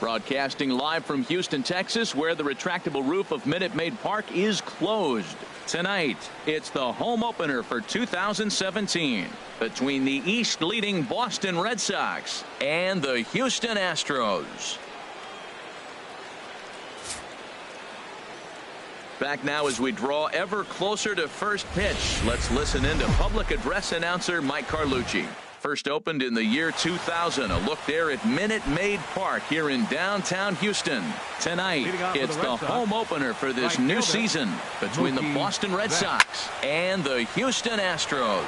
Broadcasting live from Houston, Texas, where the retractable roof of Minute Maid Park is closed. Tonight, it's the home opener for 2017 between the East-leading Boston Red Sox and the Houston Astros. Back now as we draw ever closer to first pitch. Let's listen in to public address announcer Mike Carlucci. First opened in the year 2000. A look there at Minute Maid Park here in downtown Houston. Tonight, it's the home opener for this new season between the Boston Red Sox and the Houston Astros.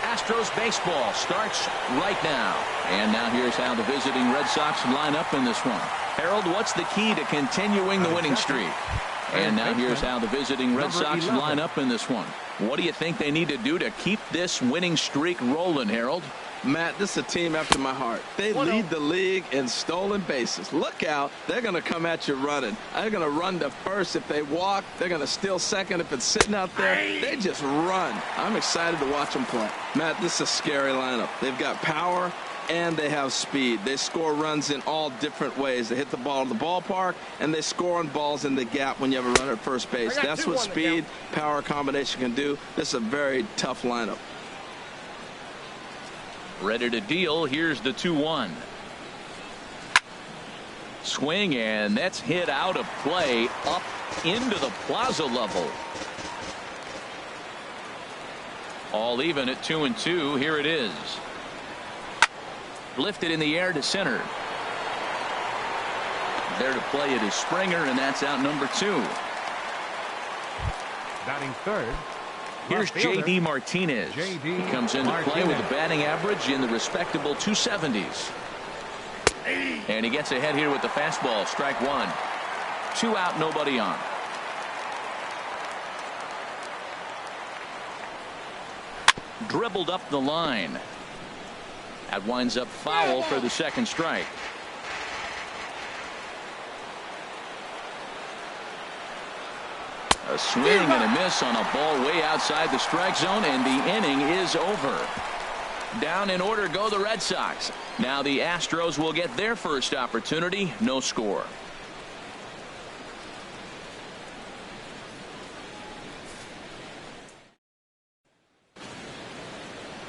Astros baseball starts right now. And now here's how the visiting Red Sox line up in this one. Harold, what's the key to continuing the winning streak? And now here's how the visiting Red Sox line up in this one. What do you think they need to do to keep this winning streak rolling, Harold? Matt, this is a team after my heart. They lead the league in stolen bases. Look out. They're going to come at you running. They're going to run to first if they walk. They're going to steal second if it's sitting out there. They just run. I'm excited to watch them play. Matt, this is a scary lineup. They've got power and they have speed. They score runs in all different ways. They hit the ball in the ballpark, and they score on balls in the gap when you have a runner at first base. That's what speed, power combination can do. This is a very tough lineup. Ready to deal. Here's the 2-1. Swing, and that's hit out of play up into the plaza level. All even at 2-2. Here it is. Lifted in the air to center. There to play it is Springer, and that's out number 2. Batting third. Here's J.D. Martinez. He comes into play with a batting average in the respectable 270s. And he gets ahead here with the fastball. Strike one. 2 out, nobody on. Dribbled up the line. That winds up foul for the second strike. A swing and a miss on a ball way outside the strike zone, and the inning is over. Down in order go the Red Sox. Now the Astros will get their first opportunity. No score.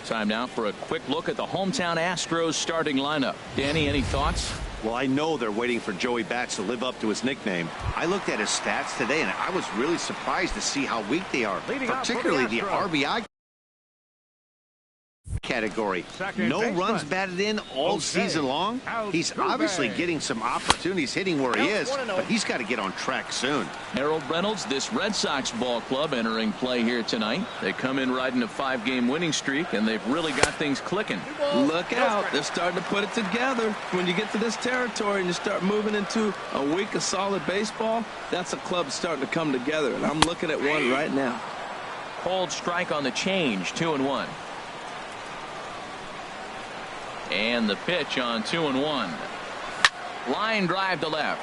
Time now for a quick look at the hometown Astros starting lineup. Danny, any thoughts? Well, I know they're waiting for Joey Bats to live up to his nickname. I looked at his stats today, and I was really surprised to see how weak they are, particularly the RBI category. No runs batted in all season long. He's obviously getting some opportunities hitting where he is, but he's got to get on track soon. Harold Reynolds, this Red Sox ball club entering play here tonight. They come in riding a 5-game winning streak, and they've really got things clicking. Look out. They're starting to put it together. When you get to this territory and you start moving into a week of solid baseball, that's a club starting to come together, and I'm looking at one right now. Cold strike on the change, 2-1. And the pitch on 2-1. Line drive to left.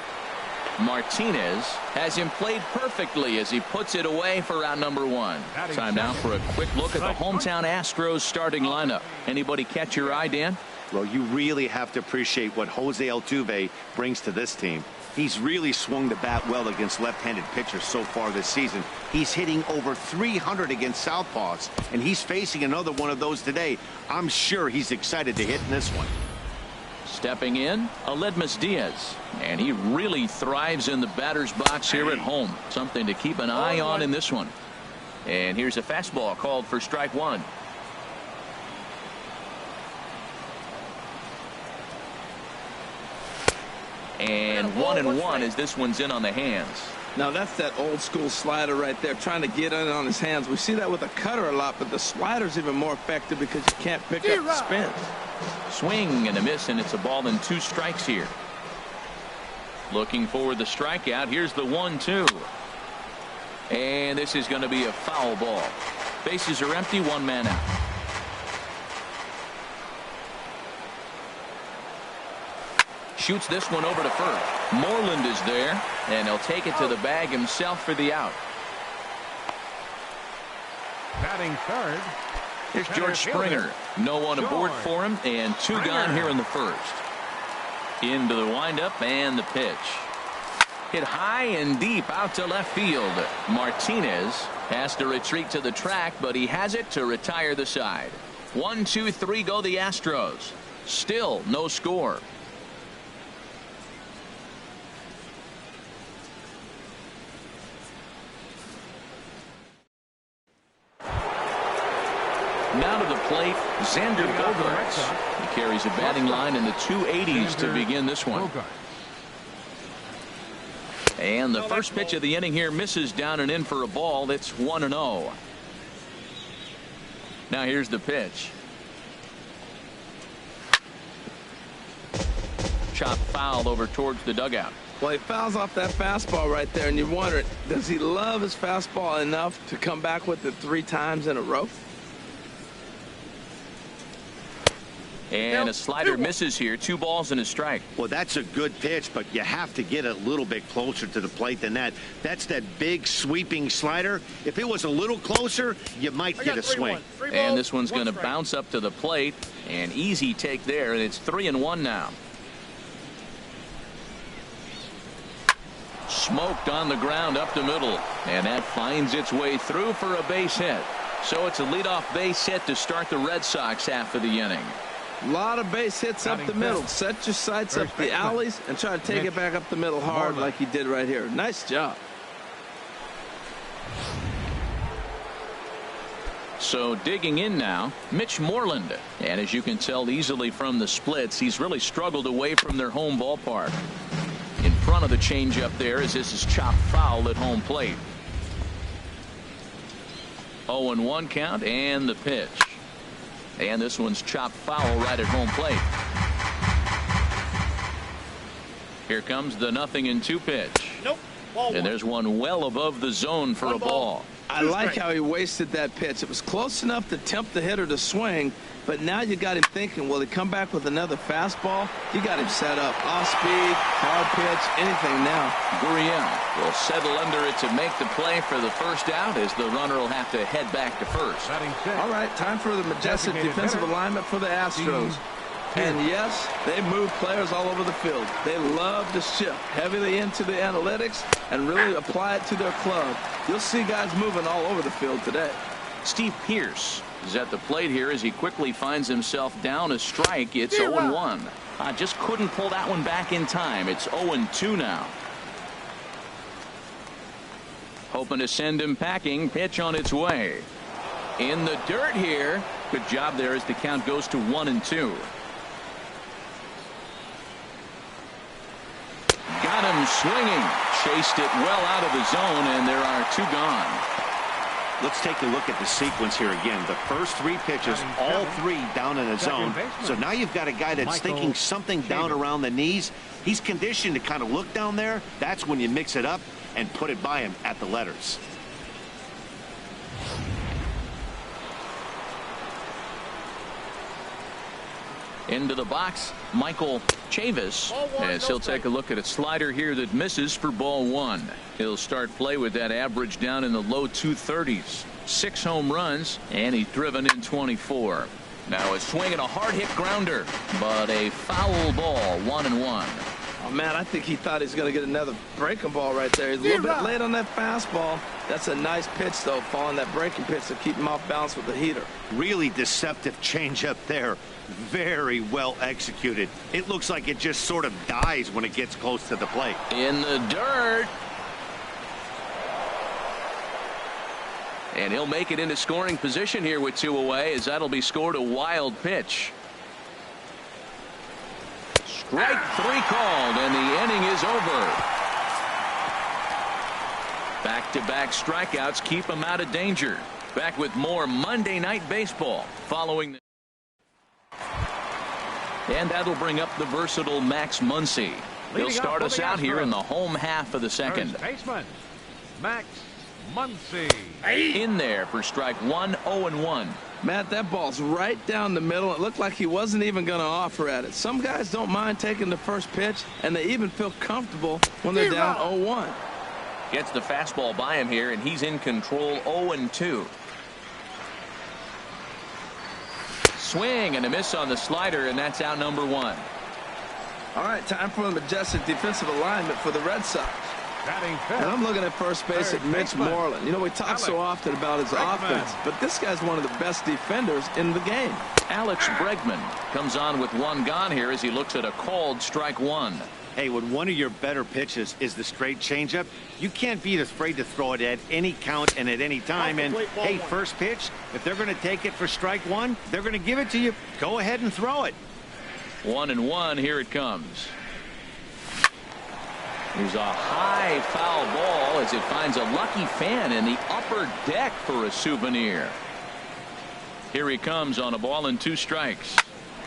Martinez has him played perfectly as he puts it away for out number 1. Time now for a quick look at the hometown Astros starting lineup. Anybody catch your eye, Dan? Well, you really have to appreciate what Jose Altuve brings to this team. He's really swung the bat well against left-handed pitchers so far this season. He's hitting over 300 against southpaws, and he's facing another one of those today. I'm sure he's excited to hit in this one. Stepping in, Aledmus Diaz, and he really thrives in the batter's box here at home. Something to keep an eye on in this one. And here's a fastball called for strike 1. And 1-1 as this one's in on the hands. Now that's that old school slider right there, trying to get in on his hands. We see that with a cutter a lot, but the slider's even more effective because you can't pick up the spin. Swing and a miss, and it's a ball and 2 strikes here. Looking for the strikeout. Here's the 1-2. And this is going to be a foul ball. Bases are empty, 1 man out. Shoots this one over to first. Moreland is there, and he'll take it to the bag himself for the out. Batting third. Here's George Springer. No one aboard for him, and 2 gone here in the first. Into the windup and the pitch. Hit high and deep out to left field. Martinez has to retreat to the track, but he has it to retire the side. 1, 2, 3 go the Astros. Still no score. Now to the plate, Xander Bogaerts. He carries a batting line in the 280s to begin this one. And the first pitch of the inning here misses down and in for a ball. It's 1-0. Now here's the pitch. Chop foul over towards the dugout. Well, he fouls off that fastball right there, and you're wondering, does he love his fastball enough to come back with it 3 times in a row? And a slider misses here. 2 balls and a strike. Well, that's a good pitch, but you have to get a little bit closer to the plate than that. That's that big sweeping slider. If it was a little closer, you might get a swing. And this one's going to bounce up to the plate. An easy take there, and it's 3-1 now. Smoked on the ground up the middle, and that finds its way through for a base hit. So it's a leadoff base hit to start the Red Sox half of the inning. A lot of base hits up the middle. Set your sights up the alleys and try to take it back up the middle hard like he did right here. Nice job. So digging in now, Mitch Moreland. And as you can tell easily from the splits, he's really struggled away from their home ballpark. In front of the changeup there as this is chopped foul at home plate. 0-1 count and the pitch. And this one's chopped foul right at home plate. Here comes the 0-2 pitch. Nope. Ball and there's one well above the zone for a ball. I like how he wasted that pitch. It was close enough to tempt the hitter to swing, but now you got him thinking, will he come back with another fastball? You got him set up. Off speed, hard pitch, anything now. Gurriel will settle under it to make the play for the first out as the runner will have to head back to first. All right, time for the majestic defensive alignment for the Astros. And yes, they move players all over the field. They love to shift heavily into the analytics and really apply it to their club. You'll see guys moving all over the field today. Steve Pearce is at the plate here as he quickly finds himself down a strike. It's 0-1. Just couldn't pull that one back in time. It's 0-2 now. Hoping to send him packing. Pitch on its way. In the dirt here. Good job there as the count goes to 1-2. Got him swinging. Chased it well out of the zone, and there are 2 gone. Let's take a look at the sequence here again. The first 3 pitches, all 3 down in the zone. So now you've got a guy that's thinking something down around the knees. He's conditioned to kind of look down there. That's when you mix it up and put it by him at the letters. Into the box, Michael Chavis, as he'll take a look at a slider here that misses for ball 1. He'll start play with that average down in the low 230s. 6 home runs, and he's driven in 24. Now a swing and a hard hit grounder, but a foul ball, 1-1. Oh, man, I think he thought he was going to get another breaking ball right there. He's a little bit late on that fastball. That's a nice pitch, though, following that breaking pitch to keep him off balance with the heater. Really deceptive changeup there. Very well executed. It looks like it just sort of dies when it gets close to the plate. In the dirt. And he'll make it into scoring position here with 2 away, as that'll be scored a wild pitch. Strike 3 called, and the inning is over. Back-to-back strikeouts keep him out of danger. Back with more Monday Night Baseball following. And that'll bring up the versatile Max Muncy. He'll start us out here in the home half of the second. First baseman, Max Muncy. In there for strike 1, 0-1. Matt, that ball's right down the middle. It looked like he wasn't even going to offer at it. Some guys don't mind taking the first pitch, and they even feel comfortable when they're down 0-1. Gets the fastball by him here, and he's in control. 0-2. Swing and a miss on the slider, and that's out number 1. All right, time for the majestic defensive alignment for the Red Sox. Batting fifth. And I'm looking at first base at Mitch Moreland. You know, we talk so often about his offense, but this guy's one of the best defenders in the game. Alex Bregman comes on with one gone here as he looks at a called strike one. Hey, when one of your better pitches is the straight changeup, you can't be afraid to throw it at any count and at any time. And, hey, first pitch, if they're going to take it for strike one, they're going to give it to you. Go ahead and throw it. 1-1, here it comes. Here's a high foul ball as it finds a lucky fan in the upper deck for a souvenir. Here he comes on a ball and 2 strikes.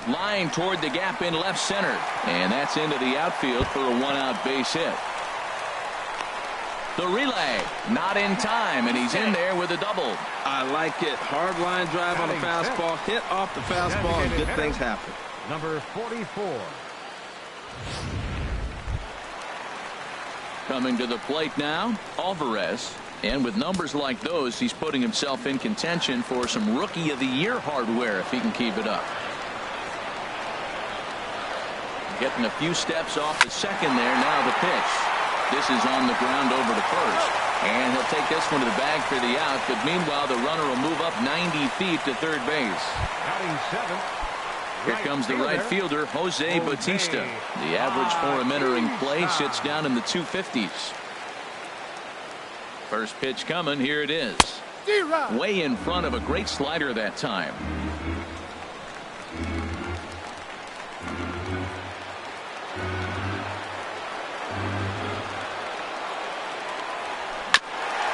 Line toward the gap in left center. And that's into the outfield for a 1-out base hit. The relay, not in time, and he's in there with a double. I like it. Hard line drive on the fastball. Hit off the fastball and good things happen. Number 44. Coming to the plate now, Alvarez. And with numbers like those, he's putting himself in contention for some Rookie of the Year hardware if he can keep it up. Getting a few steps off the second there. Now the pitch. This is on the ground over to first. And he'll take this one to the bag for the out. But meanwhile, the runner will move up 90 feet to third base. Batting seventh. Here comes the right fielder, Jose Bautista. The average for him entering play sits down in the 250s. First pitch coming. Here it is. Way in front of a great slider that time.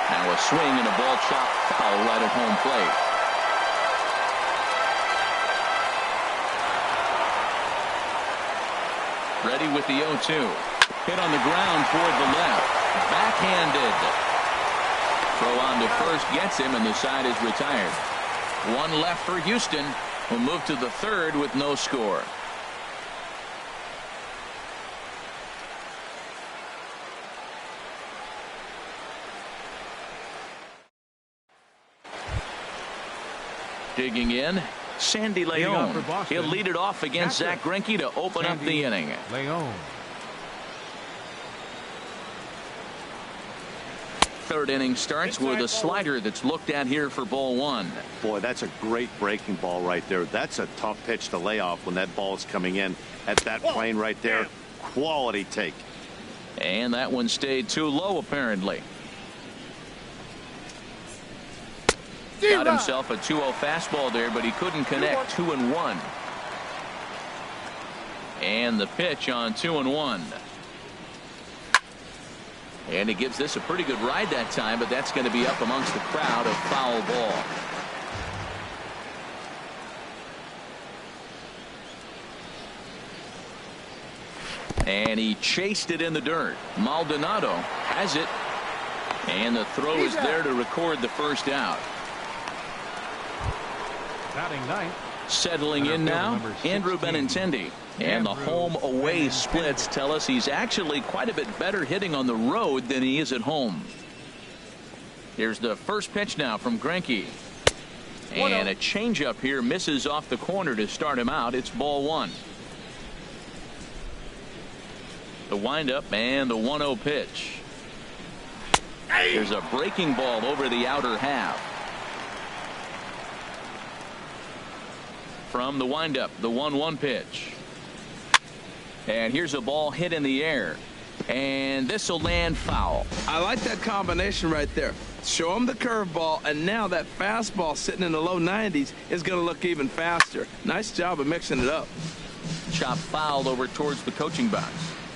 Now a swing and a ball chopped foul right at home plate. Ready with the 0-2. Hit on the ground toward the left. Backhanded. Throw on to first gets him, and the side is retired. One left for Houston, who move to the third with no score. Digging in, Sandy Leon. He'll lead it off against Zach Greinke to open up the inning. Leon. Third inning starts with a slider that's looked at here for ball one. Boy, that's a great breaking ball right there. That's a tough pitch to lay off when that ball is coming in at that plane right there. Quality take. And that one stayed too low, apparently. Got himself a 2-0 fastball there, but he couldn't connect. 2-1. And the pitch on 2-1. And he gives this a pretty good ride that time, but that's going to be up amongst the crowd. A foul ball. And he chased it in the dirt. Maldonado has it. And the throw is there to record the first out. Batting ninth. Settling in now, Andrew Benintendi. And the home-away splits tell us he's actually quite a bit better hitting on the road than he is at home. Here's the first pitch now from Greinke. And a changeup here misses off the corner to start him out. It's ball one. The windup and the 1-0 pitch. There's a breaking ball over the outer half. From the windup, the 1-1 pitch. And here's a ball hit in the air. And this will land foul. I like that combination right there. Show him the curveball, and now that fastball sitting in the low 90s is going to look even faster. Nice job of mixing it up. Chop fouled over towards the coaching box.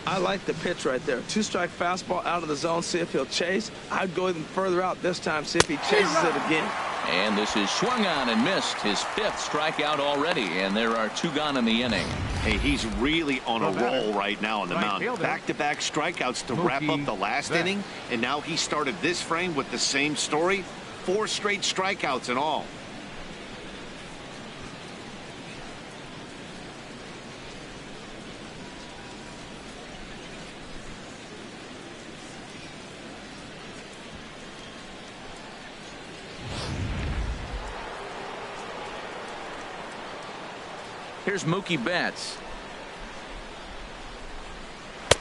I like the pitch right there. 2-strike fastball out of the zone. See if he'll chase. I'd go even further out this time. See if he chases it again. And this is swung on and missed. His 5th strikeout already. And there are 2 gone in the inning. Hey, he's really on a roll right now on the mound. Back-to-back strikeouts to wrap up the last inning. And now he started this frame with the same story. 4 straight strikeouts in all. Here's Mookie Betts.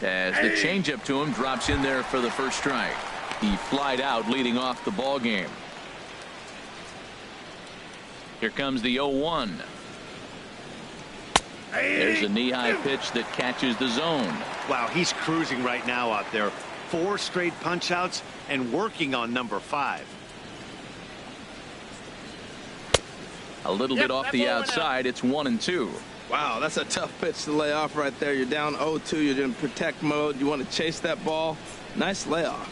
as the changeup to him drops in there for the first strike. He flied out leading off the ball game. Here comes the 0-1. There's a knee-high pitch that catches the zone. Wow, he's cruising right now out there. 4 straight punch-outs and working on number 5. A little bit off the outside. It's 1-2. Wow, that's a tough pitch to lay off right there. You're down 0-2. You're in protect mode. You want to chase that ball. Nice layoff.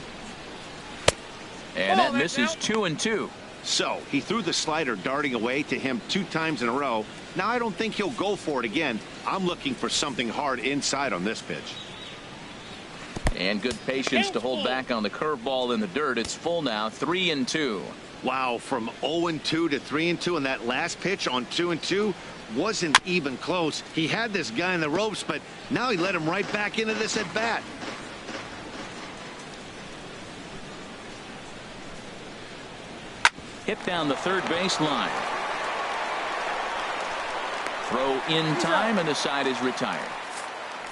And that misses 2-2. So he threw the slider darting away to him 2 times in a row. Now I don't think he'll go for it again. I'm looking for something hard inside on this pitch. And good patience to hold back on the curveball in the dirt. It's full now, 3-2. Wow, from 0-2 to 3-2, and that last pitch on 2-2 wasn't even close. He had this guy in the ropes, but now he let him right back into this at bat. Hit down the third baseline. Throw in time, and the side is retired.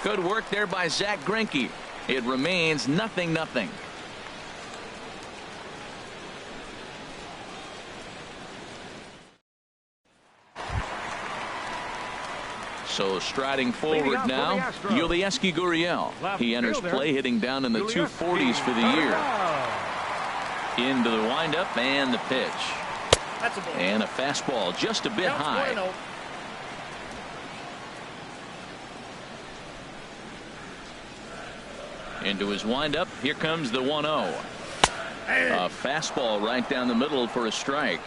Good work there by Zach Greinke. It remains 0-0. So striding forward now, Yulieski Gurriel. He enters play hitting down in the 240s for the year. Into the windup and the pitch. And a fastball just a bit high. Into his windup. Here comes the 1-0. A fastball right down the middle for a strike.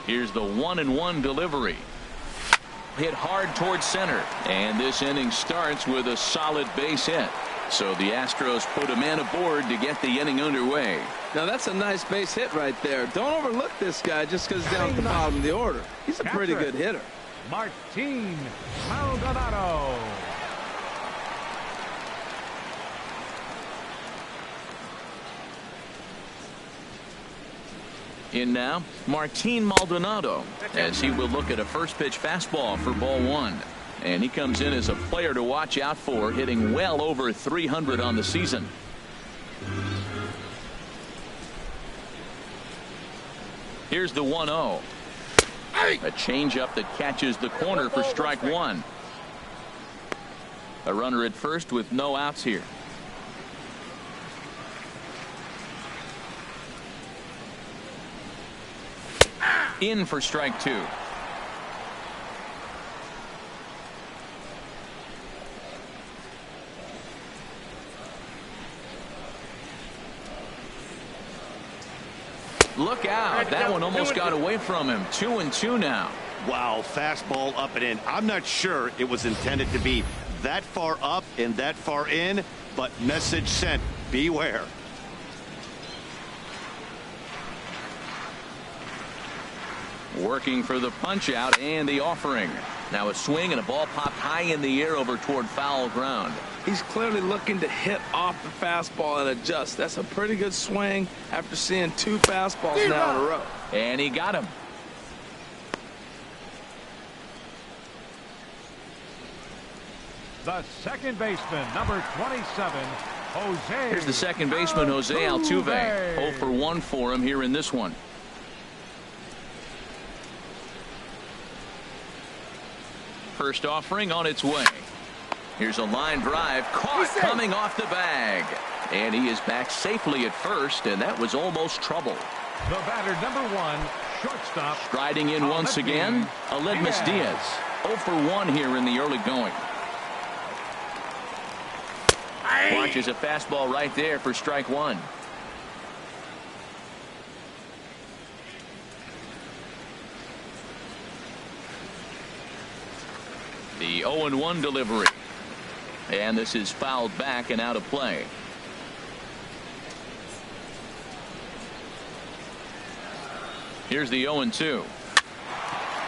Here's the 1-1 delivery. Hit hard towards center. And this inning starts with a solid base hit. So the Astros put a man aboard to get the inning underway. Now that's a nice base hit right there. Don't overlook this guy just because he's down at the bottom of the order. He's a pretty good hitter. Martin Maldonado. In now, Martin Maldonado, as he will look at a first pitch fastball for ball 1. And he comes in as a player to watch out for, hitting well over 300 on the season. Here's the 1-0. A changeup that catches the corner for strike 1. A runner at first with no outs here. In for strike 2. Look out. That one almost got away from him. 2-2 now. Wow, fastball up and in. I'm not sure it was intended to be that far up and that far in, but message sent. Beware. Working for the punch out and the offering. Now a swing and a ball popped high in the air over toward foul ground. He's clearly looking to hit off the fastball and adjust. That's a pretty good swing after seeing 2 fastballs now in a row. And he got him. The second baseman, number 27, Jose. Here's the second baseman, Jose Altuve. 0 for 1 for him here in this one. First offering on its way. Here's a line drive caught coming off the bag. And he is back safely at first, and that was almost trouble. The batter, number 1, shortstop. Striding in once again, Aledmus Diaz. 0 for 1 here in the early going. Watches a fastball right there for strike 1. The 0-1 delivery. And this is fouled back and out of play. Here's the 0-2.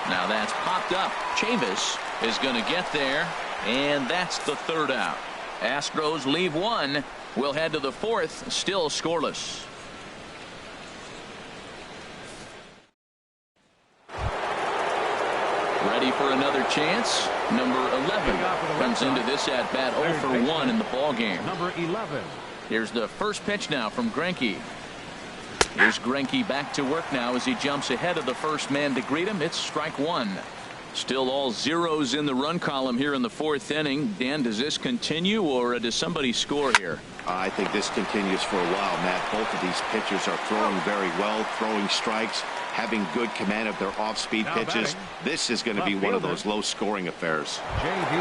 Now that's popped up. Chavis is going to get there, and that's the third out. Astros leave 1. We'll head to the 4th, still scoreless. Ready for another chance. Number 11 comes into this at bat 0 for 1 in the ball game. Number 11. Here's the first pitch now from Greinke. Here's Greinke back to work now as he jumps ahead of the first man to greet him. It's strike one. Still all zeros in the run column here in the fourth inning. Dan, does this continue or does somebody score here? I think this continues for a while, Matt. Both of these pitchers are throwing very well, throwing strikes, having good command of their off-speed pitches. This is going to be one of those low-scoring affairs. J.D.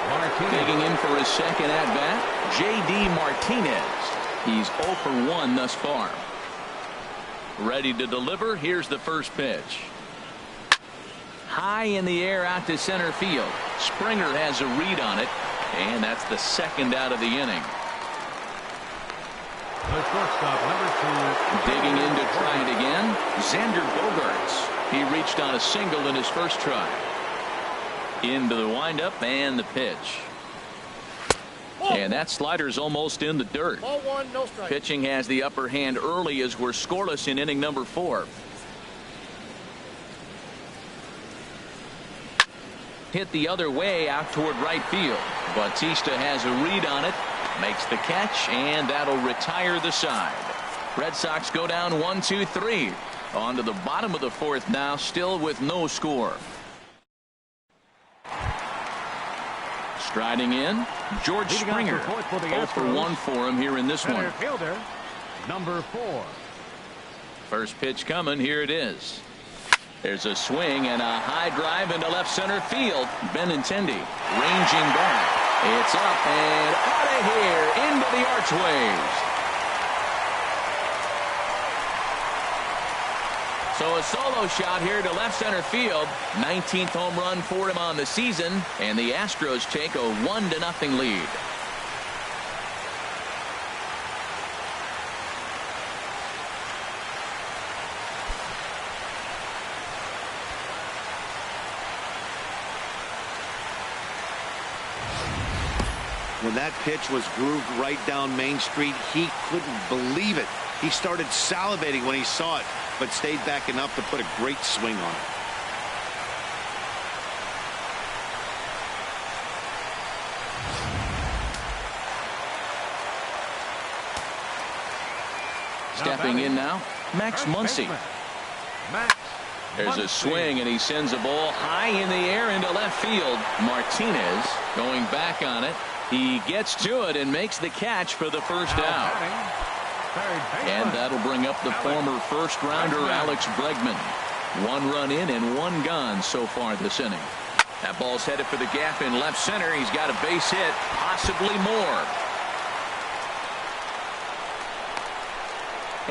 Martinez. Digging in for his second at-bat, J.D. Martinez. He's 0 for 1 thus far. Ready to deliver. Here's the first pitch. High in the air out to center field. Springer has a read on it, and that's the second out of the inning. The shortstop, number 2. Digging in to try it again, Xander Bogaerts. He reached on a single in his first try. Into the windup and the pitch. And that slider's almost in the dirt. Ball 1, no strike. Pitching has the upper hand early as we're scoreless in inning number 4. Hit the other way out toward right field. Bautista has a read on it, makes the catch, and that'll retire the side. Red Sox go down 1-2-3. On to the bottom of the fourth now, still with no score. Striding in, George Springer. 0 for 1 for him here in this one. Center fielder, number 4. First pitch coming. Here it is. There's a swing and a high drive into left center field. Benintendi ranging back. It's up and out of here into the archways. So a solo shot here to left center field. 19th home run for him on the season, and the Astros take a 1-0 lead. When that pitch was grooved right down Main Street, he couldn't believe it. He started salivating when he saw it, but stayed back enough to put a great swing on it. Stepping in now, Max Muncy. There's a swing, and he sends a ball high in the air into left field. Martinez going back on it. He gets to it and makes the catch for the first out. And that'll bring up the former first-rounder Alex Bregman. 1 run in and 1 gone so far this inning. That ball's headed for the gap in left center. He's got a base hit, possibly more.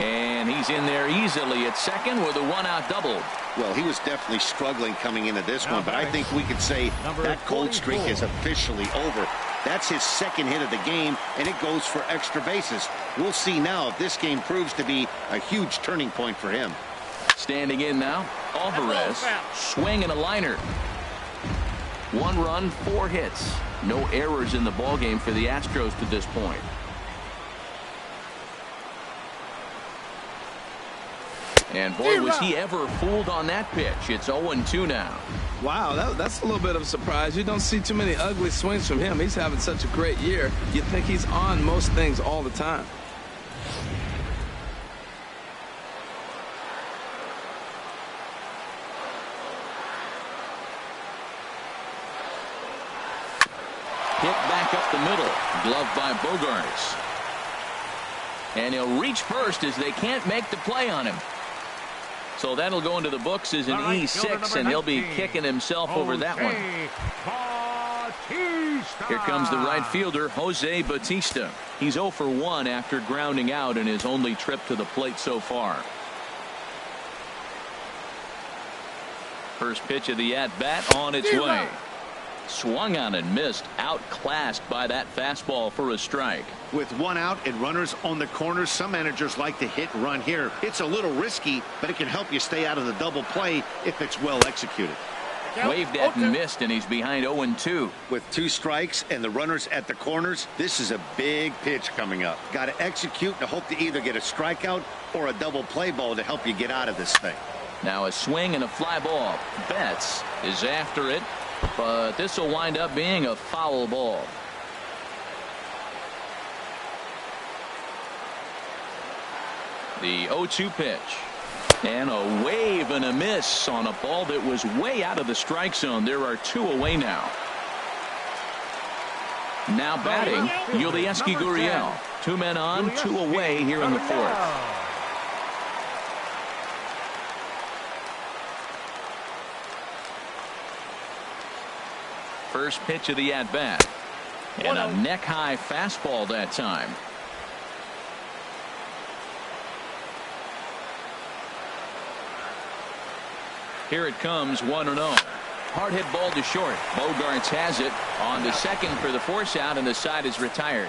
And he's in there easily at second with a 1-out double. Well, he was definitely struggling coming into this one, but I think we could say that cold streak is officially over. That's his second hit of the game, and it goes for extra bases. We'll see now if this game proves to be a huge turning point for him. Standing in now, Alvarez. Swing and a liner. 1 run, 4 hits. No errors in the ballgame for the Astros to this point. And boy, was he ever fooled on that pitch. It's 0-2 now. Wow, that's a little bit of a surprise. You don't see too many ugly swings from him. He's having such a great year. You'd think he's on most things all the time. Hit back up the middle. Gloved by Bogaerts. And he'll reach first as they can't make the play on him. So that'll go into the books as an E6, and he'll be kicking himself over that one. Here comes the right fielder, Jose Bautista. He's 0 for 1 after grounding out in his only trip to the plate so far. First pitch of the at-bat on its way. Swung on and missed, outclassed by that fastball for a strike. With 1 out and runners on the corners, some managers like to hit and run here. It's a little risky, but it can help you stay out of the double play if it's well executed. Waved at and missed, and he's behind 0-2. With 2 strikes and the runners at the corners, this is a big pitch coming up. Got to execute and hope to either get a strikeout or a double play ball to help you get out of this thing. Now a swing and a fly ball. Betts is after it, but this will wind up being a foul ball. The 0-2 pitch. And a wave and a miss on a ball that was way out of the strike zone. There are 2 away now. Now batting, Yulieski Gurriel. 2 men on, 2 away here in the 4th. First pitch of the at-bat. And a neck-high fastball that time. Here it comes, 1-0. Hard hit ball to short. Bogarts has it on to second for the force out, and the side is retired.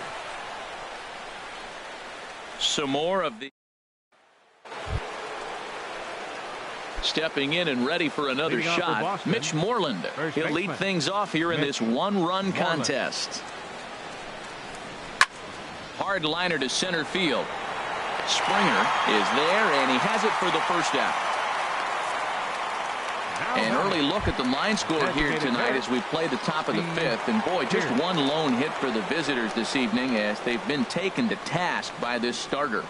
Some more of the stepping in and ready for another shot. Mitch Moreland. He'll lead things off here in this 1-run contest. Hard liner to center field. Springer is there, and he has it for the first out. An early look at the line score here tonight as we play the top of the 5th. And boy, just one lone hit for the visitors this evening as they've been taken to task by this starter.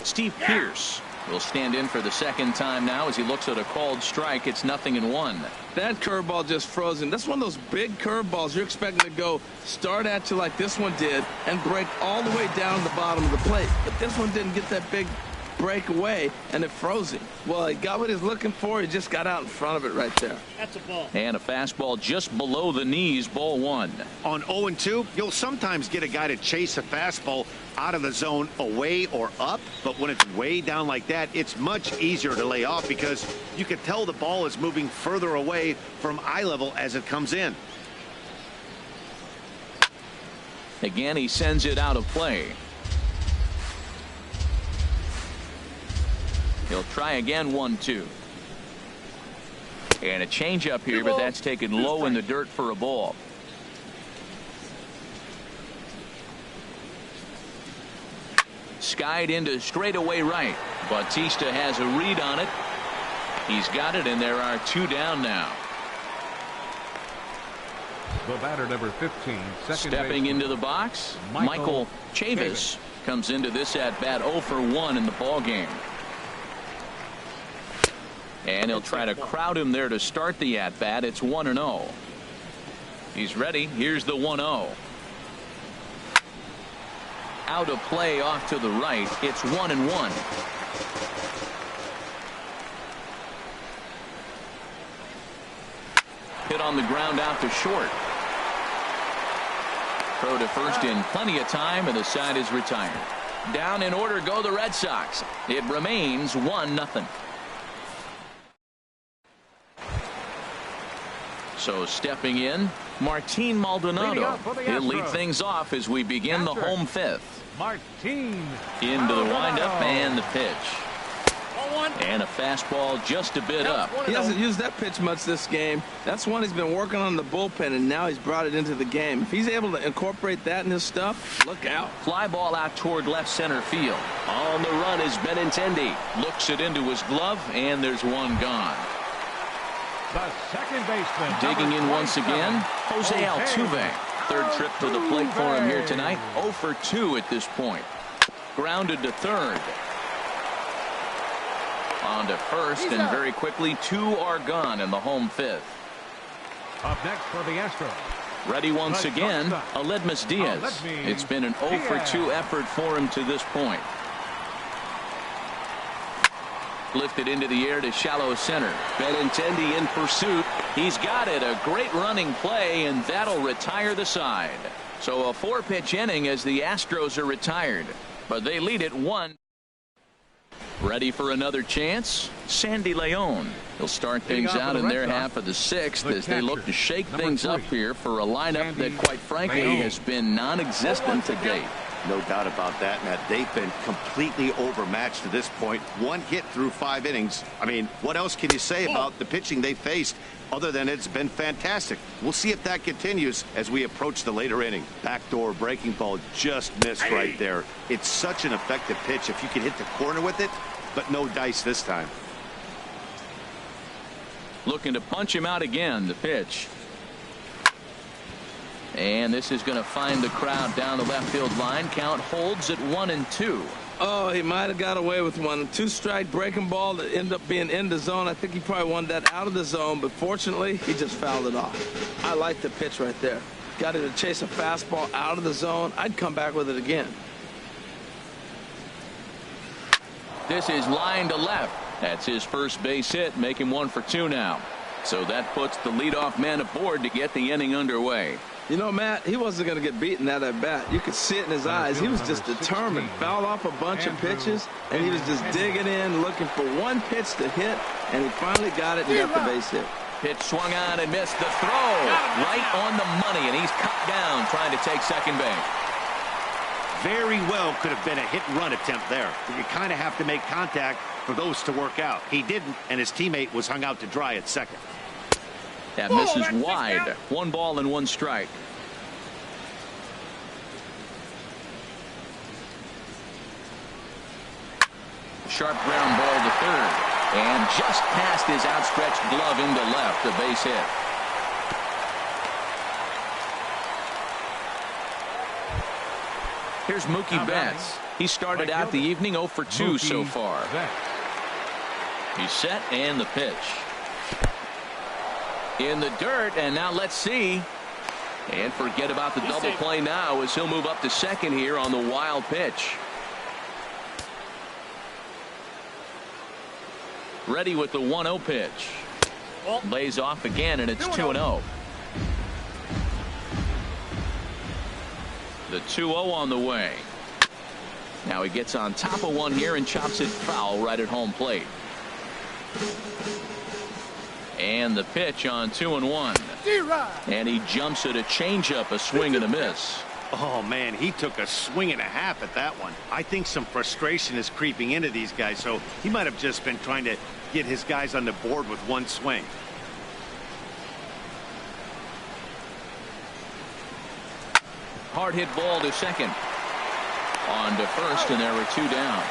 Steve Pearce will stand in for the second time now as he looks at a called strike. It's 0-1. That curveball just froze him. That's one of those big curveballs you're expecting to go start at you like this one did and break all the way down the bottom of the plate. But this one didn't get that big break away, and it froze him. Well, he got what he's looking for. He just got out in front of it right there. That's a ball. And a fastball just below the knees, ball 1. On 0-2, you'll sometimes get a guy to chase a fastball out of the zone away or up, but when it's way down like that, it's much easier to lay off because you can tell the ball is moving further away from eye level as it comes in. Again, he sends it out of play. He'll try again, 1-2. And a changeup here, but that's taken low in the dirt for a ball. Skied into straightaway right. Bautista has a read on it. He's got it, and there are 2 down now. The batter, number 15, stepping into the box, Michael Chavis comes into this at bat 0 for 1 in the ball game. And he'll try to crowd him there to start the at-bat. It's 1-0. He's ready. Here's the 1-0. Out of play off to the right. It's 1-1. Hit on the ground out to short. Throw to first in plenty of time, and the side is retired. Down in order go the Red Sox. It remains 1-0. So stepping in, Martin Maldonado. He'll lead things off as we begin the home 5th. Martin. Into the windup and the pitch. And a fastball just a bit up. He hasn't used that pitch much this game. That's one he's been working on the bullpen, and now he's brought it into the game. If he's able to incorporate that in his stuff, look out. Fly ball out toward left center field. On the run is Benintendi. Looks it into his glove, and there's one gone. The second baseman. Digging in once again, Jose Altuve. Third trip to the plate for him here tonight. 0 for 2 at this point. Grounded to third. On to first, and very quickly 2 are gone in the home 5th. Up next for the Astros. Ready once again, Aledmys Diaz. It's been an 0 for 2 effort for him to this point. Lifted into the air to shallow center. Benintendi in pursuit. He's got it. A great running play, and that'll retire the side. So a 4-pitch inning as the Astros are retired. But they lead it 1. Ready for another chance? Sandy Leon. He'll start things out in their half of the 6th as they look to shake things up here for a lineup that, quite frankly, has been non-existent to date. No doubt about that, Matt. They've been completely overmatched to this point. 1 hit through 5 innings. I mean, what else can you say about the pitching they faced other than it's been fantastic? We'll see if that continues as we approach the later inning. Backdoor breaking ball just missed right there. It's such an effective pitch if you can hit the corner with it, but no dice this time. Looking to punch him out again. The pitch. And this is going to find the crowd down the left field line. Count holds at 1-2. Oh, he might have got away with one. 2-strike breaking ball that ended up being in the zone. I think he probably wanted that out of the zone, but fortunately, he just fouled it off. I like the pitch right there. Got him to chase a fastball out of the zone. I'd come back with it again. This is line to left. That's his first base hit, make him 1 for 2 now. So that puts the leadoff man aboard to get the inning underway. You know, Matt, he wasn't going to get beaten at that bat. You could see it in his eyes. He was just determined. Fouled off a bunch of pitches, and he was just digging in, looking for one pitch to hit, and he finally got it and got the base hit. Pitch swung on and missed. The throw right on the money, and he's cut down trying to take second base. Very well could have been a hit-and-run attempt there. You kind of have to make contact for those to work out. He didn't, and his teammate was hung out to dry at second. That misses wide. 1 ball and 1 strike. Sharp ground ball to third. And just past his outstretched glove into left. A base hit. Here's Mookie Betts. He started out the evening 0 for 2 so far. He's set and the pitch. In the dirt, and now let's see. And forget about the double play now as he'll move up to second here on the wild pitch. Ready with the 1-0 pitch. Lays off again, and it's 2-0. The 2-0 on the way. Now he gets on top of one here and chops it foul right at home plate. And the pitch on 2-1. And he jumps at a changeup, a swing and a miss. Oh, man, he took a swing and a half at that one. I think some frustration is creeping into these guys, so he might have just been trying to get his guys on the board with one swing. Hard hit ball to second. On to first, and there were 2 down.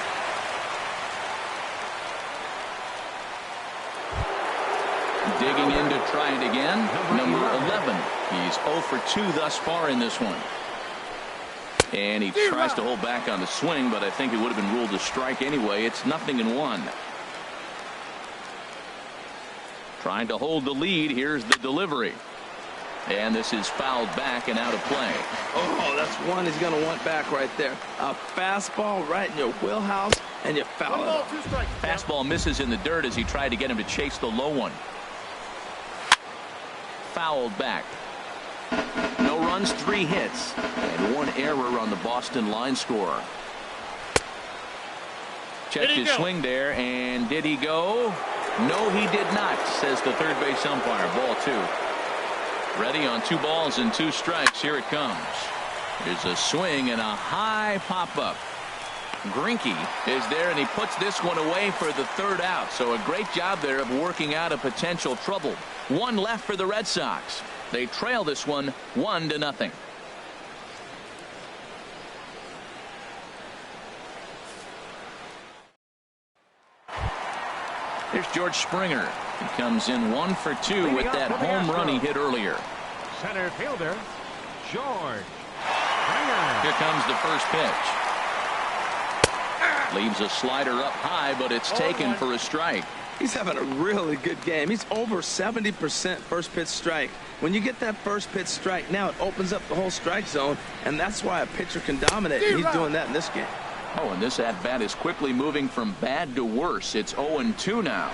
Digging in to try it again. Number 11. He's 0 for 2 thus far in this one. And he tries to hold back on the swing, but I think it would have been ruled a strike anyway. It's 0-1. Trying to hold the lead. Here's the delivery. And this is fouled back and out of play. Oh, that's one he's going to want back right there. A fastball right in your wheelhouse, and you foul it. Fastball misses in the dirt as he tried to get him to chase the low one. Fouled back. No runs, 3 hits, and 1 error on the Boston line scorer. Checked his swing there, and did he go? No, he did not, says the third base umpire. Ball 2. Ready on 2 balls and 2 strikes. Here it comes. There's a swing and a high pop-up. Greinke is there, and he puts this one away for the 3rd out. So a great job there of working out a potential trouble. 1 left for the Red Sox. They trail this one 1-0. Here's George Springer. He comes in 1 for 2 with that home run he hit earlier. Center fielder, George Springer. Here comes the first pitch. Leaves a slider up high, but it's taken for a strike. He's having a really good game. He's over 70% first pitch strike. When you get that first pitch strike, now it opens up the whole strike zone, and that's why a pitcher can dominate. And he's doing that in this game. Oh, and this at-bat is quickly moving from bad to worse. It's 0-2 now.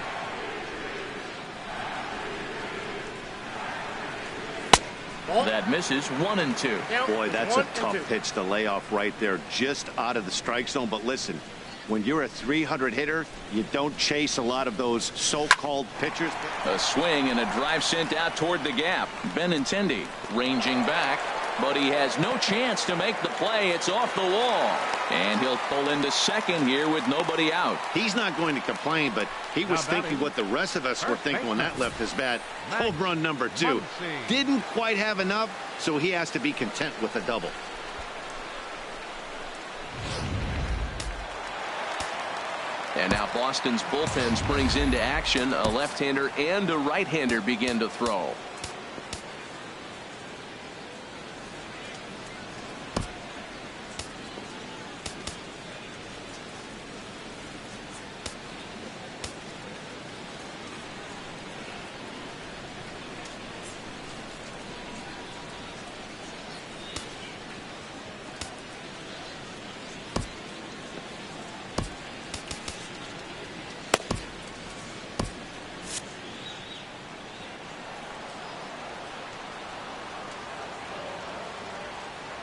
That misses 1-2. Boy, that's a tough pitch to lay off right there, just out of the strike zone. But listen, when you're a 300 hitter, you don't chase a lot of those so-called pitchers. A swing and a drive sent out toward the gap. Benintendi ranging back, but he has no chance to make the play. It's off the wall, and he'll pull into second here with nobody out. He's not going to complain, but he was thinking what the rest of us were thinking when that left his bat. Home run number 2. Didn't quite have enough, so he has to be content with a double. And now Boston's bullpen springs into action. A left-hander and a right-hander begin to throw.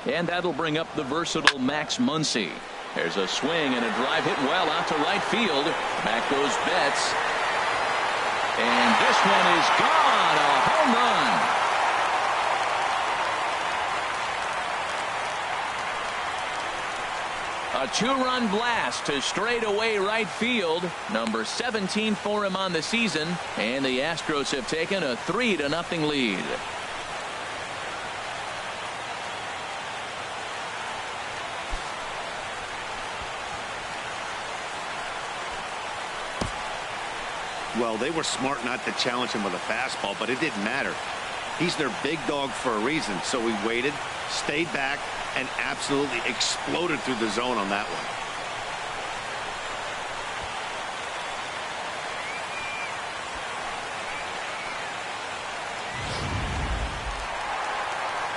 And that'll bring up the versatile Max Muncy. There's a swing and a drive hit well out to right field. Back goes Betts. And this one is gone. A home run. A two-run blast to straightaway right field. Number 17 for him on the season. And the Astros have taken a 3-0 lead. Well, they were smart not to challenge him with a fastball, but it didn't matter. He's their big dog for a reason, so he waited, stayed back, and absolutely exploded through the zone on that one.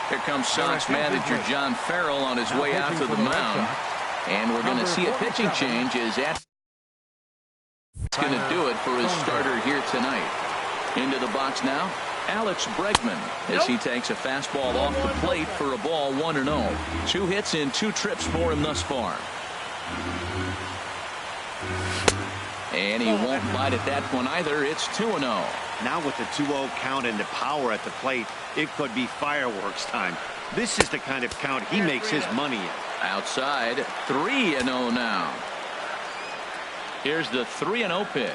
Here comes Sox manager John Farrell on his way out to the mound. And we're going to see a pitching change as going to do it for his starter here tonight. Into the box now, Alex Bregman, as he takes a fastball off the plate for a ball 1-0. 2 hits in 2 trips for him thus far. And he won't bite at that one either. It's 2-0. Now with the 2-0 count and the power at the plate, it could be fireworks time. This is the kind of count he makes his money in. Outside, 3-0 now. Here's the 3-0 pitch.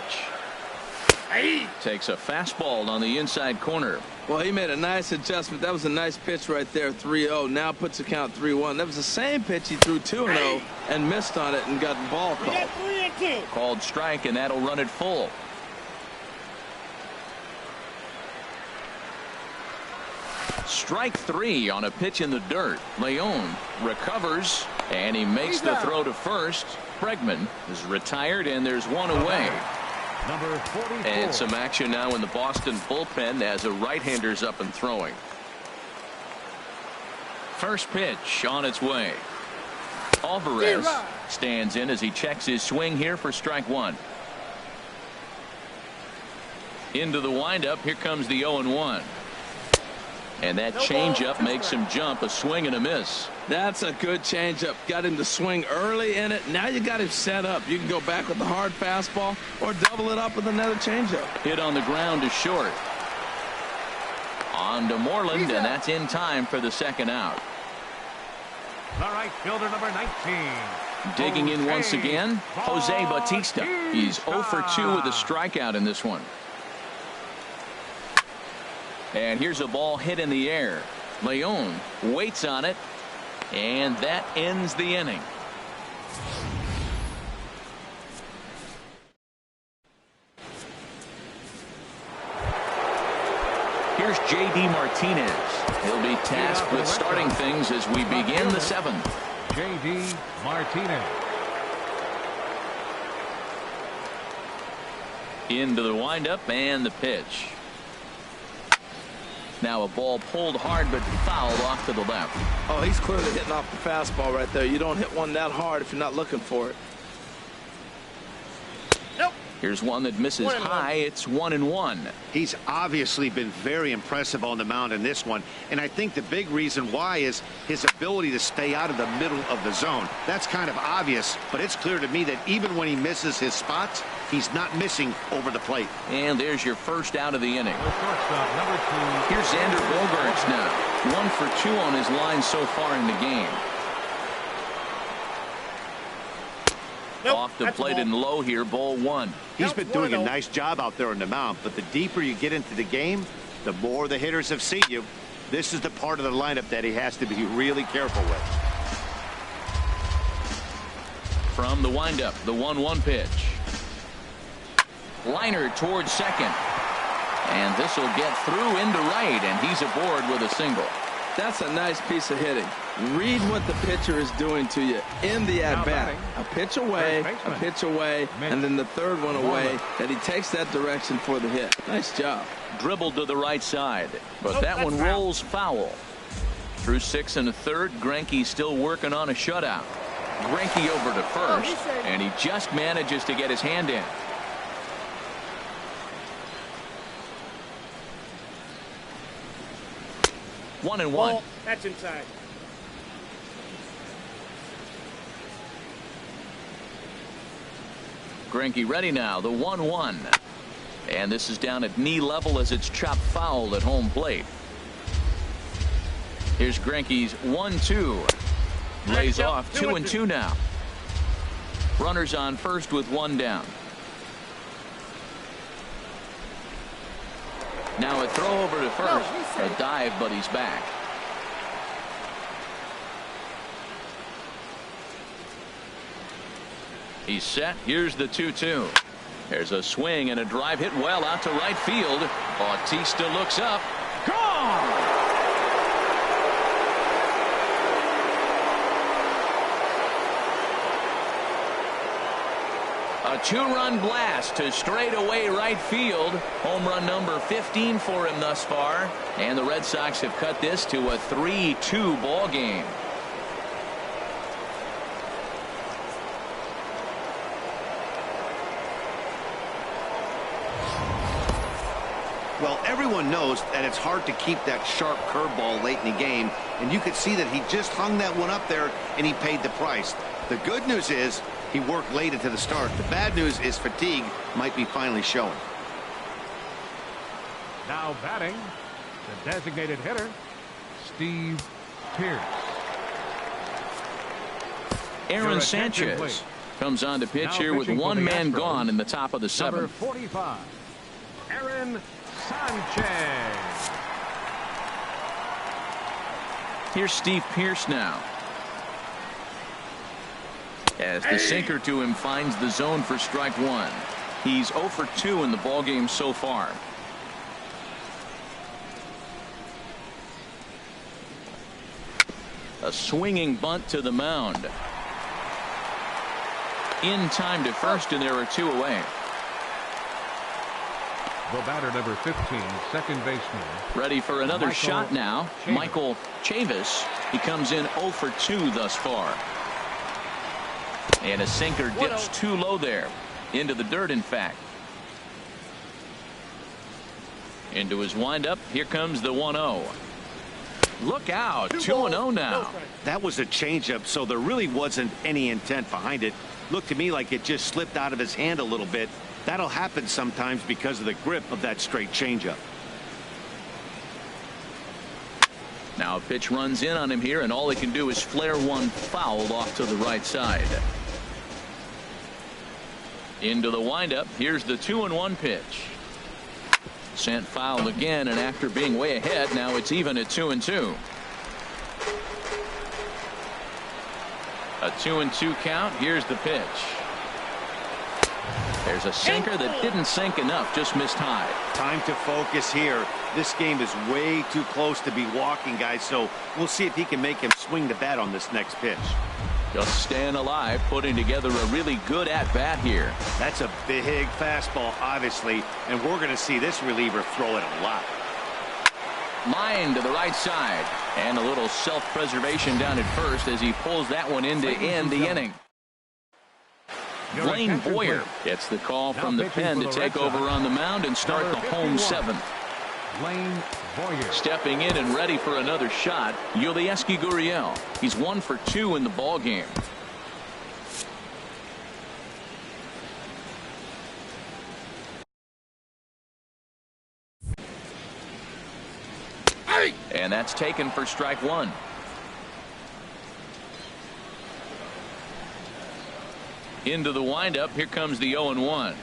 Takes a fastball on the inside corner. Well, he made a nice adjustment. That was a nice pitch right there, 3-0. Now puts the count 3-1. That was the same pitch he threw 2-0 and missed on it and got the ball called. Called strike, and that'll run it full. Strike 3 on a pitch in the dirt. Leon recovers, and he makes the throw to first. Bregman is retired, and there's one away. Number 44. And some action now in the Boston bullpen as a right-hander's up and throwing. First pitch on its way. Alvarez stands in as he checks his swing here for strike 1. Into the windup. Here comes the 0-1. And that changeup makes him jump. A swing and a miss. That's a good changeup. Got him to swing early in it. Now you got him set up. You can go back with the hard fastball or double it up with another changeup. Hit on the ground is short. On to Moreland, and that's in time for the second out. The right fielder, number 19. Digging in once again, Jose Bautista. He's 0 for 2 with a strikeout in this one. And here's a ball hit in the air. Leon waits on it, and that ends the inning. Here's J.D. Martinez. He'll be tasked with starting things as we begin the 7th. J.D. Martinez. Into the windup and the pitch. Now a ball pulled hard but fouled off to the left. Oh, he's clearly hitting off the fastball right there. You don't hit one that hard if you're not looking for it. Here's one that misses high. It's 1-1. He's obviously been very impressive on the mound in this one, and I think the big reason why is his ability to stay out of the middle of the zone. That's kind of obvious, but it's clear to me that even when he misses his spots, he's not missing over the plate. And there's your first out of the inning. Shortstop, number 2. Here's Xander Bogaerts now. 1 for 2 on his line so far in the game. Off the plate and low here, ball 1. He's been doing a nice job out there on the mound, but the deeper you get into the game, the more the hitters have seen you. This is the part of the lineup that he has to be really careful with. From the windup, the 1-1 pitch. Liner towards second. And this will get through into right, and he's aboard with a single. That's a nice piece of hitting. Read what the pitcher is doing to you in the at-bat. A pitch away, and then the third one away, and he takes that direction for the hit. Nice job. Dribbled to the right side, but that one rolls foul. Through 6 1/3, Greinke's still working on a shutout. Greinke over to first, and he just manages to get his hand in. One and one. That's inside. Greinke ready now, the 1-1. And this is down at knee level as it's chopped foul at home plate. Here's Greinke's 1-2. Lays off 2-2 now. Runners on first with one down. Now a throw over to first. A dive, but he's back. He's set. Here's the 2-2. There's a swing and a drive hit well out to right field. Bautista looks up. Gone! A 2-run blast to straightaway right field. Home run number 15 for him thus far. And the Red Sox have cut this to a 3-2 ball game. Well, everyone knows that it's hard to keep that sharp curveball late in the game, and you could see that he just hung that one up there and he paid the price. The good news is he worked late into the start. The bad news is fatigue might be finally showing. Now batting, the designated hitter, Steve Pearce. Aaron Sanchez comes on to pitch here with one man gone in the top of the Number 7th. 45, Aaron Sanchez. Here's Steve Pearce now. As the sinker to him finds the zone for strike one. He's 0 for 2 in the ballgame so far. A swinging bunt to the mound. In time to first, and there are 2 away. The batter, number 15, second baseman. Ready for another Michael shot now. Chavis. Michael Chavis. He comes in 0 for 2 thus far. And a sinker dips too low there. Into the dirt, in fact. Into his windup. Here comes the 1-0. Look out. 2-0 now. That was a changeup, so there really wasn't any intent behind it. Looked to me like it just slipped out of his hand a little bit. That'll happen sometimes because of the grip of that straight changeup. Now a pitch runs in on him here, and all he can do is flare one foul off to the right side. Into the windup. Here's the 2-1 pitch. Sent foul again, and after being way ahead, now it's even at 2-2. A 2-2 count. Here's the pitch. There's a sinker that didn't sink enough, just missed high. Time to focus here. This game is way too close to be walking, guys, so we'll see if he can make him swing the bat on this next pitch. Just staying alive, putting together a really good at-bat here. That's a big fastball, obviously, and we're going to see this reliever throw it a lot. Line to the right side, and a little self-preservation down at first as he pulls that one in to end the inning. Blaine Boyer gets the call from the pen to take over on the mound and start the home 7th. Blaine Boyer. Stepping in and ready for another shot, Yulieski Gurriel. He's 1 for 2 in the ball game. And that's taken for strike one. Into the windup. Here comes the 0-1.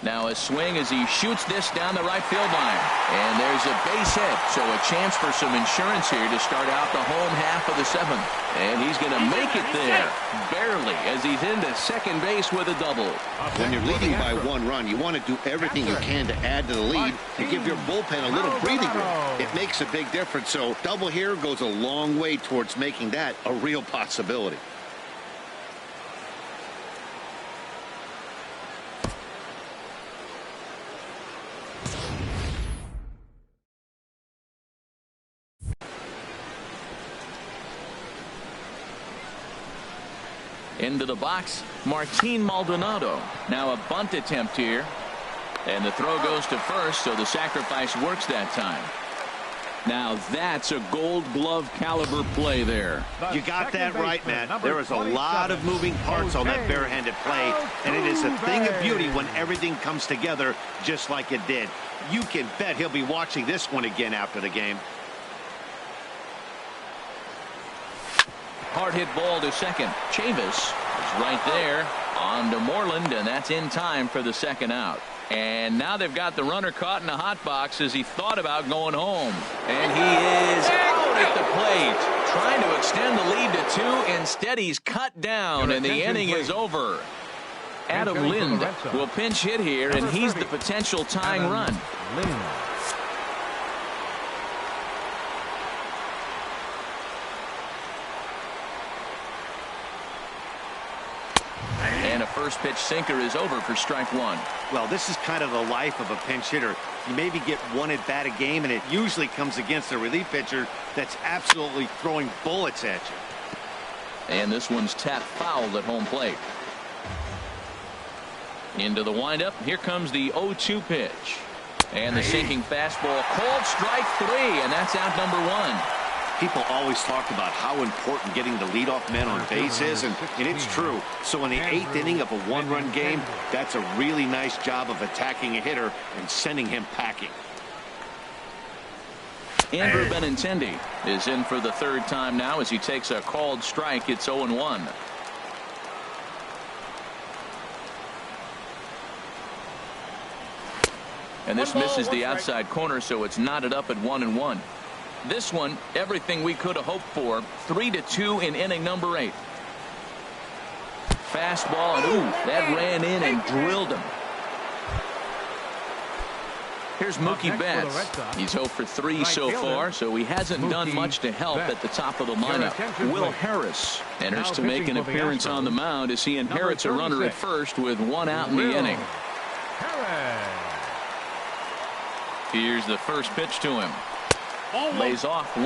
Now a swing as he shoots this down the right field line. And there's a base hit, so a chance for some insurance here to start out the home half of the seventh. And he's going to make it there, barely, as he's into second base with a double. When you're leading by 1 run, you want to do everything you can to add to the lead and give your bullpen a little breathing room. It makes a big difference, so double here goes a long way towards making that a real possibility. Into the box, Martin Maldonado. Now a bunt attempt here. And the throw goes to first, so the sacrifice works that time. Now that's a Gold Glove caliber play there. You got that right, Matt. There is a lot of moving parts on that barehanded play, and it is a thing of beauty when everything comes together just like it did. You can bet he'll be watching this one again after the game. Hard hit ball to second. Chavis is right there on to Moreland, and that's in time for the second out. And now they've got the runner caught in the hot box as he thought about going home. And he is out at the plate, trying to extend the lead to 2. Instead, he's cut down, and the inning is over. Adam Lind will pinch hit here, and he's the potential tying run. And a first pitch sinker is over for strike 1. Well, this is kind of the life of a pinch hitter. You maybe get 1 at bat a game, and it usually comes against a relief pitcher that's absolutely throwing bullets at you. And this one's tapped foul at home plate. Into the windup. Here comes the 0-2 pitch. And the sinking fastball. Called strike 3, and that's out number 1. People always talk about how important getting the leadoff man on base is, and it's true. So in the 8th inning of a 1-run game, that's a really nice job of attacking a hitter and sending him packing. Andrew Benintendi is in for the 3rd time now as he takes a called strike. It's 0-1. And this misses the outside corner, so it's knotted up at 1-1. This one, everything we could have hoped for. 3-2 in inning number 8. Fastball, and ooh, that ran in and drilled him. Here's Mookie Betts. He's 0 for 3 so far, so he hasn't done much to help at the top of the lineup. Will Harris enters to make an appearance on the mound as he inherits a runner at first with 1 out in the inning. Here's the first pitch to him. Lays off 1-0.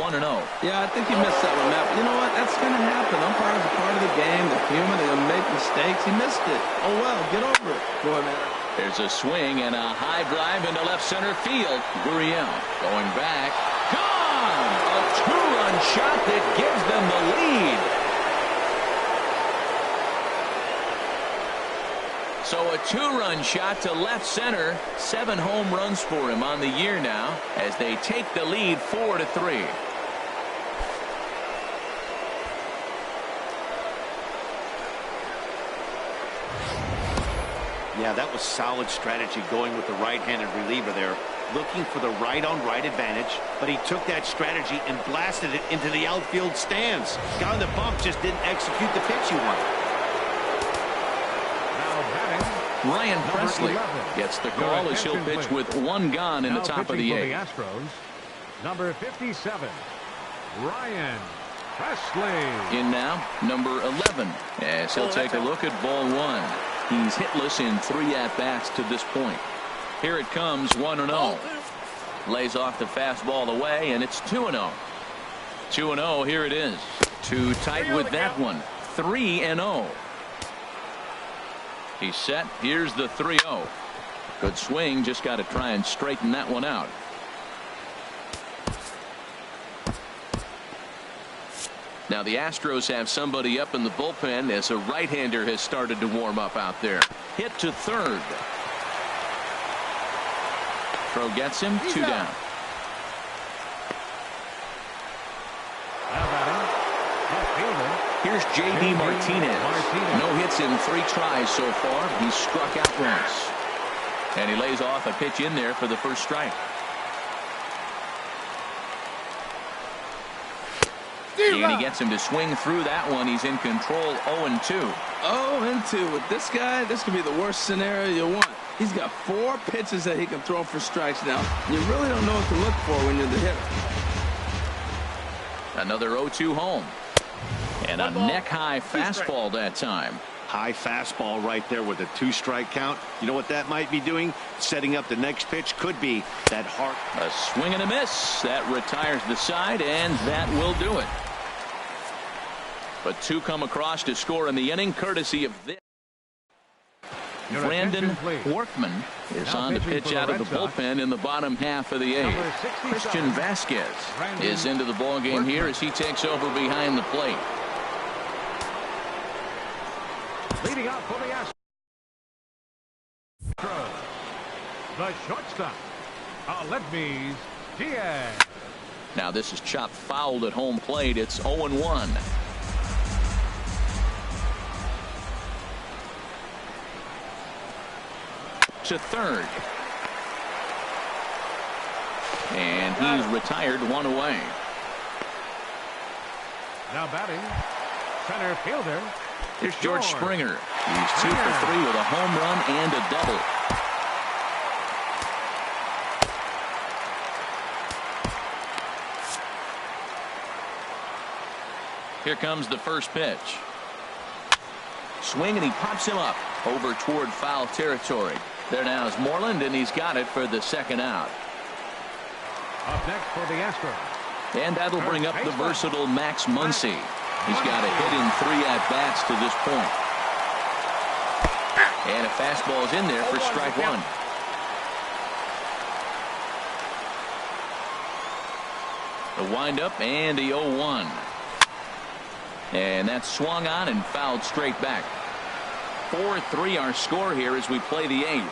Yeah, I think he missed that one, Matt. You know what? That's going to happen. Umpires are part of the game. They're human. They're going to make mistakes. He missed it. Oh, well. Get over it. Boy, man. There's a swing and a high drive into left center field. Gurriel going back. Gone! A 2-run shot that gives them the lead. So a 2-run shot to left center. 7 home runs for him on the year now as they take the lead 4-3. Yeah, that was solid strategy going with the right-handed reliever there, looking for the right-on-right advantage, but he took that strategy and blasted it into the outfield stands. Got on the bump, just didn't execute the pitch he wanted. Ryan Presley gets the call as he'll pitch with 1 gone in the top of the 8th. Number 57, Ryan Presley. In now, number 11, as he'll take a look at ball 1. He's hitless in 3 at-bats to this point. Here it comes, 1-0. Lays off the fastball away, and it's 2-0. 2-0, here it is. Too tight with that one. 3-0. He's set. Here's the 3-0. Good swing. Just got to try and straighten that one out. Now the Astros have somebody up in the bullpen as a right-hander has started to warm up out there. Hit to third. Throw gets him. 2 down. Here's J.D. Martinez. No hits in 3 tries so far. He's struck out once. And he lays off a pitch in there for the first strike. And he gets him to swing through that one. He's in control. 0-2. 0-2. With this guy, this could be the worst scenario you want. He's got 4 pitches that he can throw for strikes now. You really don't know what to look for when you're the hitter. Another 0-2 home. And a neck-high fastball that time. High fastball right there with a 2-strike count. You know what that might be doing? Setting up the next pitch. Could be that hard. A swing and a miss. That retires the side, and that will do it. But 2 come across to score in the inning, courtesy of this. Brandon Workman is on to pitch out of the bullpen in the bottom half of the 8th. Christian Vasquez is into the ballgame here as he takes over behind the plate. Leading out for the Astros, the shortstop, Aledmys Diaz. Now this is chopped fouled at home plate. It's 0-1. To third. And he's retired, 1 away. Now batting, center fielder. Here's George Springer. He's 2 for 3 with a home run and a double. Here comes the first pitch. Swing, and he pops him up over toward foul territory. There now is Moreland, and he's got it for the second out. Up next for the Astros. And that'll bring up the versatile Max Muncy. He's got a hit in 3 at-bats to this point. And a fastball's in there for strike 1. The windup and the 0-1. And that's swung on and fouled straight back. 4-3 our score here as we play the 8th.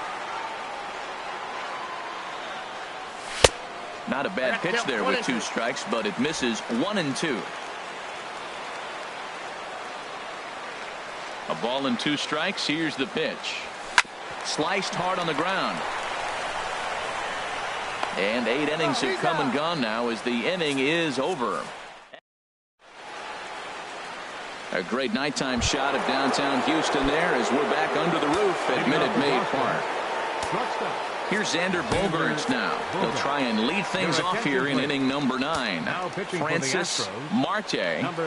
Not a bad pitch there with 2 strikes, but it misses. 1-2. A ball and 2 strikes. Here's the pitch. Sliced hard on the ground. And 8 innings have come and gone now as the inning is over. A great nighttime shot of downtown Houston there as we're back under the roof at Minute Maid Park. Here's Xander Bogaerts now. He'll try and lead things off here in inning number 9. Francis Marte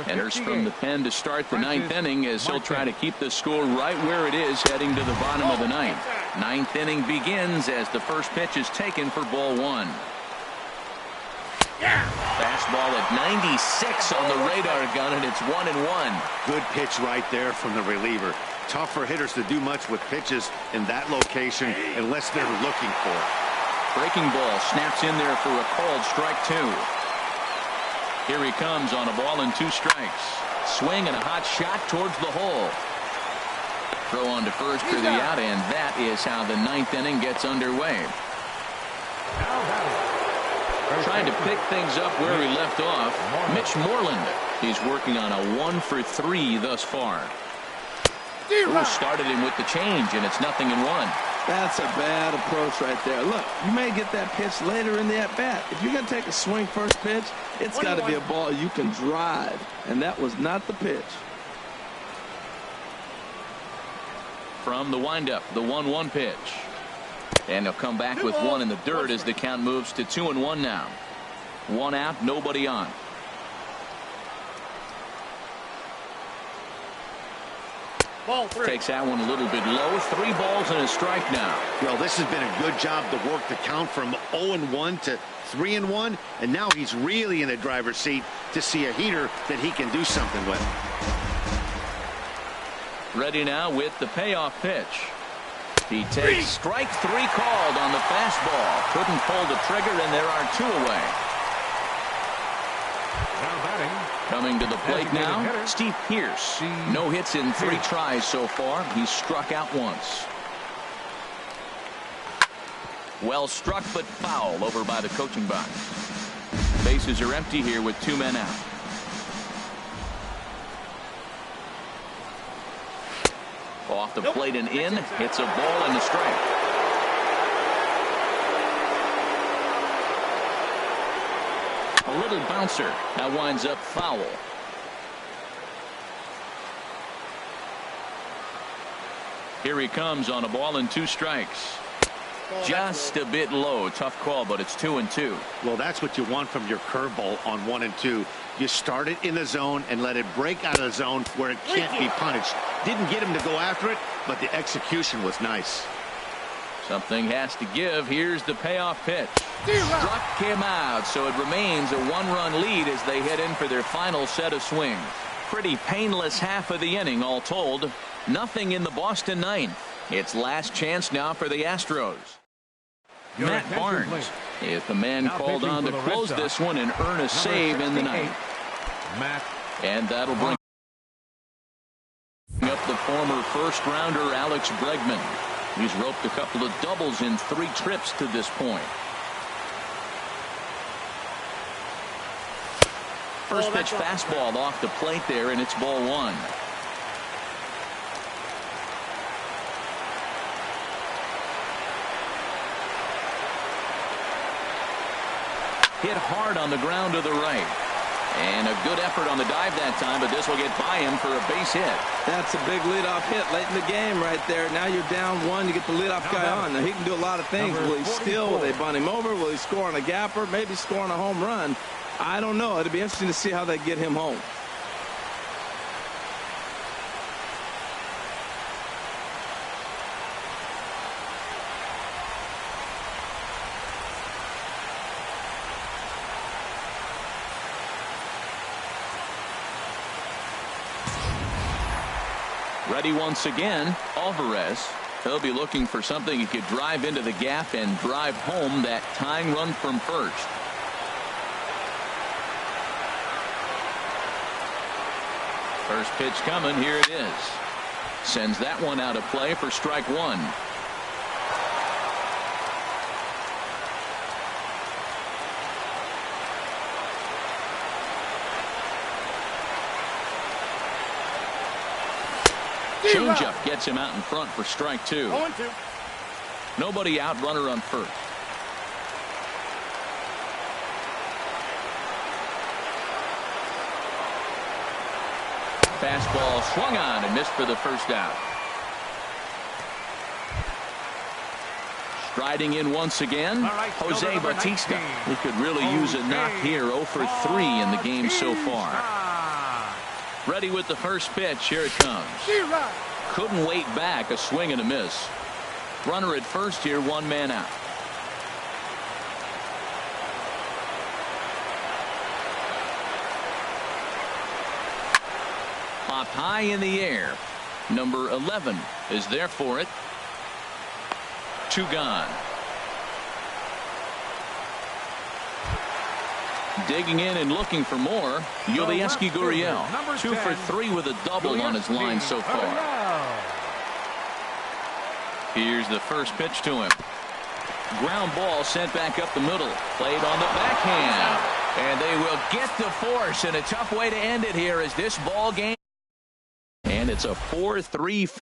enters from the pen to start the 9th inning as he'll try to keep the score right where it is heading to the bottom of the 9th. 9th inning begins as the first pitch is taken for ball 1. Fastball at 96 on the radar gun, and it's 1-1. Good pitch right there from the reliever. Tough for hitters to do much with pitches in that location unless they're looking for it. Breaking ball snaps in there for a called strike 2. Here he comes on a ball and 2 strikes. Swing and a hot shot towards the hole. Throw on to first for the out, and that is how the 9th inning gets underway. Trying to pick things up where he left off, Mitch Moreland. He's working on a 1 for 3 thus far. Ooh, started him with the change, and it's 0-1. That's a bad approach right there. Look, you may get that pitch later in the at-bat. If you're going to take a swing first pitch, it's got to be a ball you can drive, and that was not the pitch. From the windup, the 1-1 pitch. And he'll come back with 1 in the dirt as the count moves to 2-1 now. 1 out, nobody on. Ball 3. Takes that one a little bit low. 3 balls and a strike now. Well, this has been a good job to work the count from 0-1 to 3-1, and now he's really in the driver's seat to see a heater that he can do something with. Ready now with the payoff pitch. He takes strike 3 called on the fastball. Couldn't pull the trigger, and there are 2 away. Now batting. Coming to the plate now, Steve Pearce. No hits in 3 tries so far. He's struck out once. Well struck, but foul over by the coaching box. Bases are empty here with 2 men out. Off the plate and in. It's a ball and a strike. A little bouncer. That winds up foul. Here he comes on a ball and 2 strikes. Just a bit low. Tough call, but it's 2-2. Well, that's what you want from your curveball on 1 and 2. You start it in the zone and let it break out of the zone where it can't be punished. Didn't get him to go after it, but the execution was nice. Something has to give. Here's the payoff pitch. Struck him out, so it remains a 1-run lead as they head in for their final set of swings. Pretty painless half of the inning, all told. Nothing in the Boston ninth. It's last chance now for the Astros. Your Matt attention, Barnes please. is the man Now called pitching on for to the Red close Sox, this one and earn a save in the ninth. Matt. And that'll bring up the former first-rounder Alex Bregman. He's roped a couple of doubles in 3 trips to this point. First pitch fastball off the plate there, and it's ball 1. Hit hard on the ground to the right. And a good effort on the dive that time, but this will get by him for a base hit. That's a big leadoff hit late in the game right there. Now you're down 1. You get the leadoff guy on. Now he can do a lot of things. Will he steal? Will they bunt him over? Will he score on a gapper? Maybe score on a home run. I don't know. It'll be interesting to see how they get him home. Ready once again, Alvarez. He'll be looking for something he could drive into the gap and drive home that tying run from first. First pitch coming. Here it is. Sends that one out of play for strike 1. Changeup gets him out in front for strike 2. 0-2. Nobody out, runner on first. Fastball swung on and missed for the first out. Striding in once again, Right, Jose Bautista. He could really use a knock here. 0 for 3 in the game so far. Ready with the first pitch. Here it comes. Couldn't wait back. A swing and a miss. Runner at first here. 1 man out. Pop high in the air. Number 11 is there for it. 2 gone. Digging in and looking for more. Yulieski Gurriel. 2 for 3 with a double on his line so far. Here's the first pitch to him. Ground ball sent back up the middle. Played on the backhand. And they will get the force in a tough way to end it here as this ball game. And it's a 4-3.